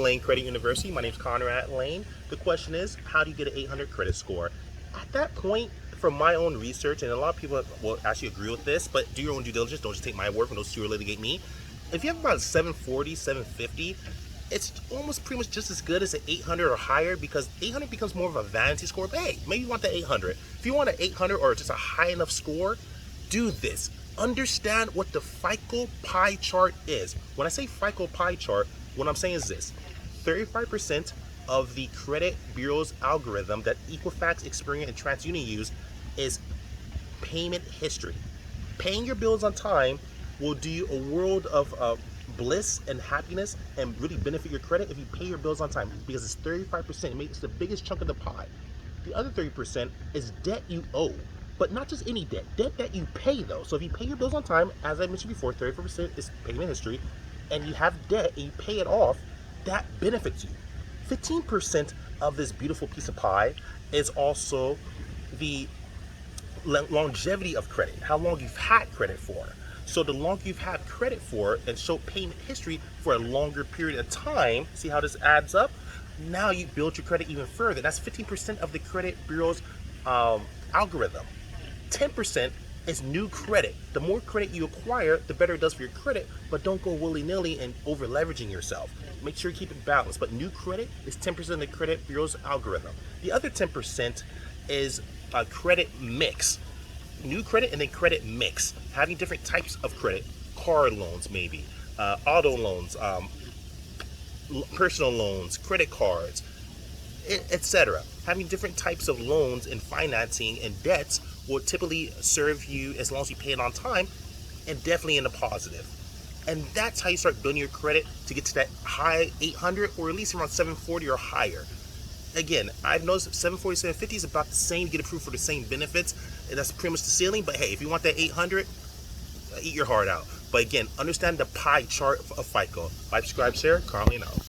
Layn Credit University. My name is Conrad Layn. The question is, how do you get an 800 credit score? At that point, from my own research, and a lot of people will actually agree with this, but do your own due diligence. Don't just take my word from those who litigate me. If you have about 740, 750, it's almost pretty much just as good as an 800 or higher, because 800 becomes more of a vanity score. But hey, maybe you want the 800. If you want an 800 or just a high enough score, do this. Understand what the FICO pie chart is. When I say FICO pie chart, what I'm saying is this: 35% of the credit bureau's algorithm that Equifax, Experian, and TransUnion use is payment history. Paying your bills on time will do you a world of bliss and happiness and really benefit your credit if you pay your bills on time, because it's 35%. It makes the biggest chunk of the pie. The other 30% is debt you owe, but not just any debt, debt that you pay though. So if you pay your bills on time, as I mentioned before, 34% is payment history, and you have debt and you pay it off, that benefits you. 15% of this beautiful piece of pie is also the longevity of credit, how long you've had credit for. So the longer you've had credit for and show payment history for a longer period of time, see how this adds up? Now you build your credit even further. That's 15% of the credit bureau's algorithm. 10% is new credit. The more credit you acquire, the better it does for your credit, but don't go willy-nilly and over leveraging yourself. Make sure you keep it balanced. But new credit is 10% of the credit bureau's algorithm. The other 10% is a credit mix. New credit and then credit mix. Having different types of credit, car loans maybe, auto loans, personal loans, credit cards, etc. Having different types of loans and financing and debts will typically serve you as long as you pay it on time, and definitely in the positive. And that's how you start building your credit to get to that high 800 or at least around 740 or higher. Again, I've noticed 740, 750 is about the same. You get approved for the same benefits, and that's pretty much the ceiling. But hey, if you want that 800, eat your heart out. But again, understand the pie chart of FICO. Like, subscribe, share, Conrad Layn out.